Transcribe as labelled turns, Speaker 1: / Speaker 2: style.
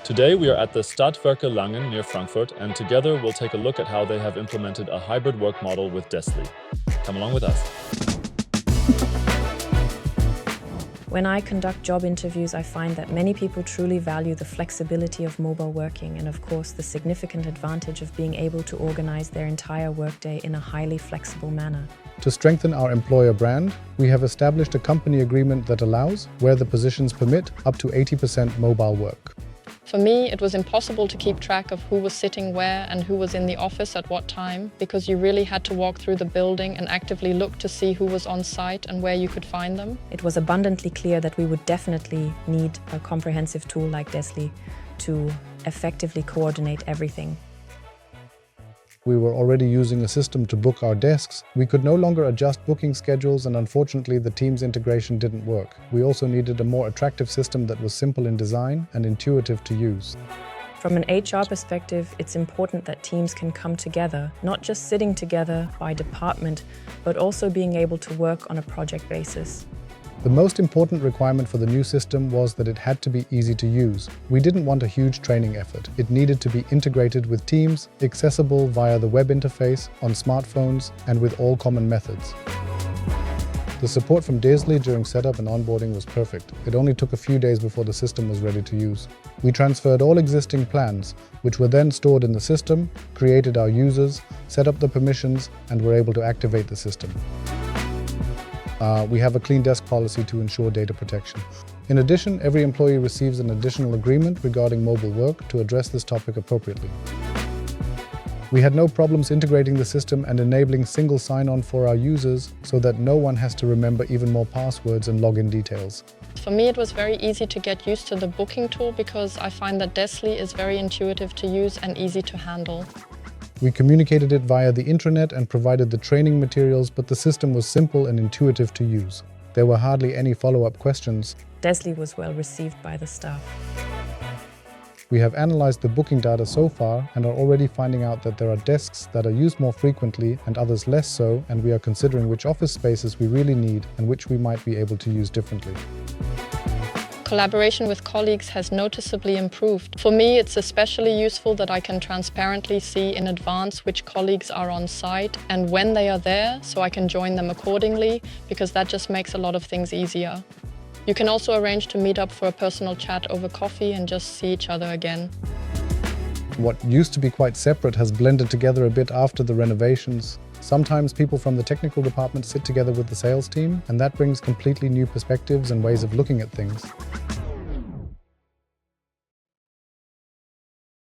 Speaker 1: Today we are at the Stadtwerke Langen near Frankfurt, and together we'll take a look at how they have implemented a hybrid work model with Desli. Come along with us.
Speaker 2: When I conduct job interviews, I find that many people truly value the flexibility of mobile working and, of course, the significant advantage of being able to organize their entire workday in a highly flexible manner.
Speaker 3: To strengthen our employer brand, we have established a company agreement that allows, where the positions permit, up to 80% mobile work.
Speaker 4: For me, it was impossible to keep track of who was sitting where and who was in the office at what time, because you really had to walk through the building and actively look to see who was on site and where you could find them.
Speaker 2: It was abundantly clear that we would definitely need a comprehensive tool like Desli to effectively coordinate everything.
Speaker 3: We were already using a system to book our desks. We could no longer adjust booking schedules, and unfortunately the Teams integration didn't work. We also needed a more attractive system that was simple in design and intuitive to use.
Speaker 2: From an HR perspective, it's important that teams can come together, not just sitting together by department, but also being able to work on a project basis.
Speaker 3: The most important requirement for the new system was that it had to be easy to use. We didn't want a huge training effort. It needed to be integrated with Teams, accessible via the web interface, on smartphones, and with all common methods. The support from Desli during setup and onboarding was perfect. It only took a few days before the system was ready to use. We transferred all existing plans, which were then stored in the system, created our users, set up the permissions, and were able to activate the system. We have a clean desk policy to ensure data protection. In addition, every employee receives an additional agreement regarding mobile work to address this topic appropriately. We had no problems integrating the system and enabling single sign-on for our users so that no one has to remember even more passwords and login details.
Speaker 4: For me, it was very easy to get used to the booking tool because I find that Desli is very intuitive to use and easy to handle.
Speaker 3: We communicated it via the intranet and provided the training materials, but the system was simple and intuitive to use. There were hardly any follow-up questions.
Speaker 2: Desli was well received by the staff.
Speaker 3: We have analyzed the booking data so far and are already finding out that there are desks that are used more frequently and others less so, and we are considering which office spaces we really need and which we might be able to use differently.
Speaker 4: Collaboration with colleagues has noticeably improved. For me, it's especially useful that I can transparently see in advance which colleagues are on site and when they are there, so I can join them accordingly, because that just makes a lot of things easier. You can also arrange to meet up for a personal chat over coffee and just see each other again.
Speaker 3: What used to be quite separate has blended together a bit after the renovations. Sometimes people from the technical department sit together with the sales team, and that brings completely new perspectives and ways of looking at things.